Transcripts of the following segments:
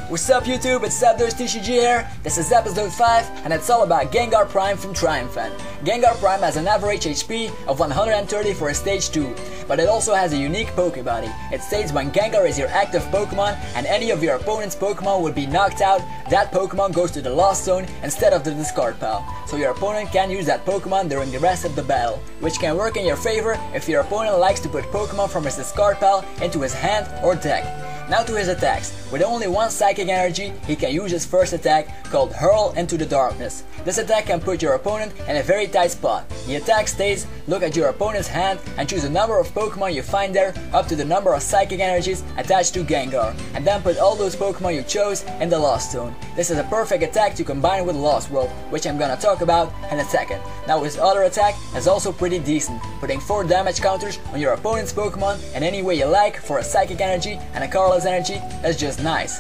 What's up YouTube, it's ZapdosTCG here. This is episode 5 and it's all about Gengar Prime from Triumphant. Gengar Prime has an average HP of 130 for a stage 2, but it also has a unique Pokebody. It states when Gengar is your active Pokemon and any of your opponent's Pokemon would be knocked out, that Pokemon goes to the Lost Zone instead of the discard pile. So your opponent can use that Pokemon during the rest of the battle, which can work in your favor if your opponent likes to put Pokemon from his discard pile into his hand or deck. Now to his attacks. With only one Psychic Energy, he can use his first attack called Hurl into the Darkness. This attack can put your opponent in a very tight spot. The attack states, look at your opponent's hand and choose a number of Pokemon you find there up to the number of Psychic Energies attached to Gengar, and then put all those Pokemon you chose in the Lost Zone. This is a perfect attack to combine with Lost World, which I'm gonna talk about in a second. Now his other attack is also pretty decent, putting 4 damage counters on your opponent's Pokemon in any way you like for a Psychic Energy and a Colorless Energy. That's just nice.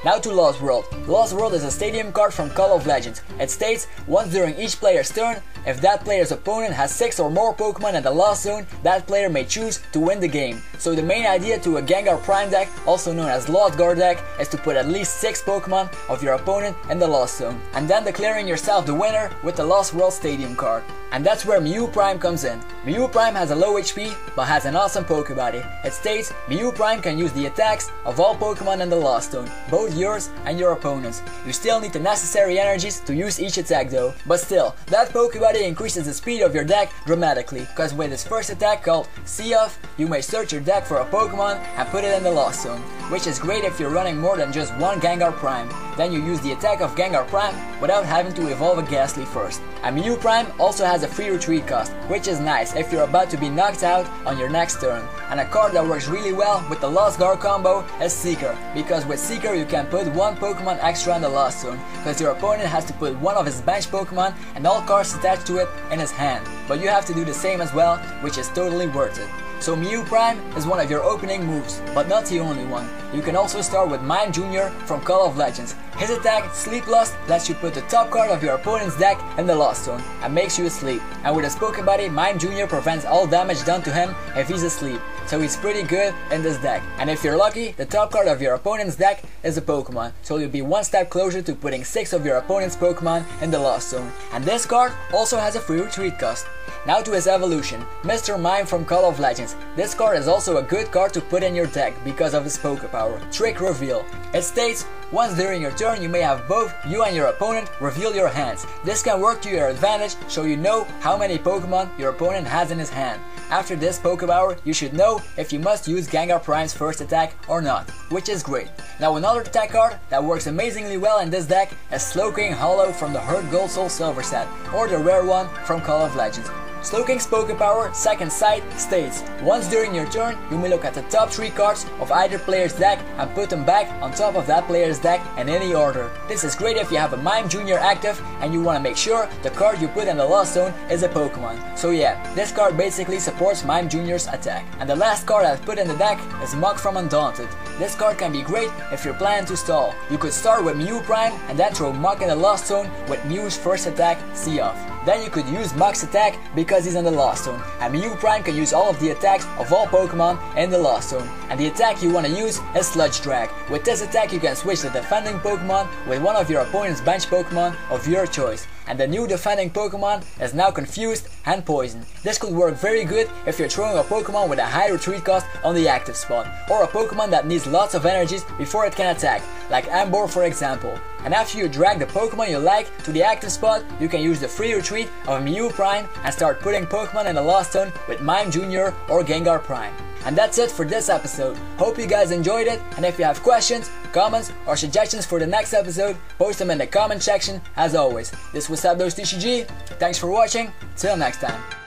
Now to Lost World. Lost World is a stadium card from Call of Legends. It states, once during each player's turn, if that player's opponent has 6 or more Pokemon in the Lost Zone, that player may choose to win the game. So the main idea to a Gengar Prime deck, also known as Lost Guard deck, is to put at least 6 Pokemon of your opponent in the Lost Zone, and then declaring yourself the winner with the Lost World Stadium card. And that's where Mime Prime comes in. Mime Prime has a low HP, but has an awesome Pokebody. It states, Mime Prime can use the attacks of all Pokemon in the Lost Zone, both yours and your opponent's. You still need the necessary energies to use each attack though. But still, that Pokebody increases the speed of your deck dramatically, because with his first attack called See Off, you may search your deck for a Pokemon and put it in the Lost Zone, which is great if you're running more than just one Gengar Prime. Then you use the attack of Gengar Prime without having to evolve a Ghastly first. And Mime Prime also has a free retreat cost, which is nice if you're about to be knocked out on your next turn. And a card that works really well with the Lost Guard combo is Seeker, because with Seeker you can put one Pokemon extra in the Lost Zone, because your opponent has to put one of his bench Pokemon and all cards attached to it in his hand. But you have to do the same as well, which is totally worth it. So Mime Prime is one of your opening moves, but not the only one. You can also start with Mime Jr. from Call of Legends. His attack, Sleep Lust, lets you put the top card of your opponent's deck in the Lost Zone and makes you asleep. And with his Pokebody, Mime Jr. prevents all damage done to him if he's asleep. So he's pretty good in this deck. And if you're lucky, the top card of your opponent's deck is a Pokemon, so you'll be one step closer to putting 6 of your opponent's Pokemon in the Lost Zone. And this card also has a free retreat cost. Now to his evolution, Mr. Mime from Call of Legends. This card is also a good card to put in your deck because of his Pokepower, Trick Reveal. It states, once during your turn you may have both you and your opponent reveal your hands. This can work to your advantage, so you know how many Pokemon your opponent has in his hand. After this Pokepower, you should know if you must use Gengar Prime's first attack or not, which is great. Now another attack card that works amazingly well in this deck is Slowking Hollow from the Heart Gold Soul Silver set, or the rare one from Call of Legends. Slowking's Pokepower, Second Sight, states, once during your turn, you may look at the top 3 cards of either player's deck and put them back on top of that player's deck in any order. This is great if you have a Mime Jr. active and you want to make sure the card you put in the Lost Zone is a Pokemon. So yeah, this card basically supports Mime Jr.'s attack. And the last card I've put in the deck is Muk from Undaunted. This card can be great if you're planning to stall. You could start with Mime Prime and then throw Muk in the Lost Zone with Mime's first attack, See Off. Then you could use Muk's attack because he's in the Lost Zone, and Mime Prime can use all of the attacks of all Pokemon in the Lost Zone. And the attack you want to use is Sludge Drag. With this attack you can switch the defending Pokemon with one of your opponent's bench Pokemon of your choice. And the new defending Pokemon is now Confused and Poison. This could work very good if you're throwing a Pokemon with a high retreat cost on the active spot, or a Pokemon that needs lots of energies before it can attack, like Ambor for example. And after you drag the Pokemon you like to the active spot, you can use the free retreat of Mime Prime and start putting Pokemon in the Lost Zone with Mime Jr. or Gengar Prime. And that's it for this episode. Hope you guys enjoyed it, and if you have questions, comments or suggestions for the next episode, post them in the comment section as always. This was ZapdosTCG, thanks for watching, till next time.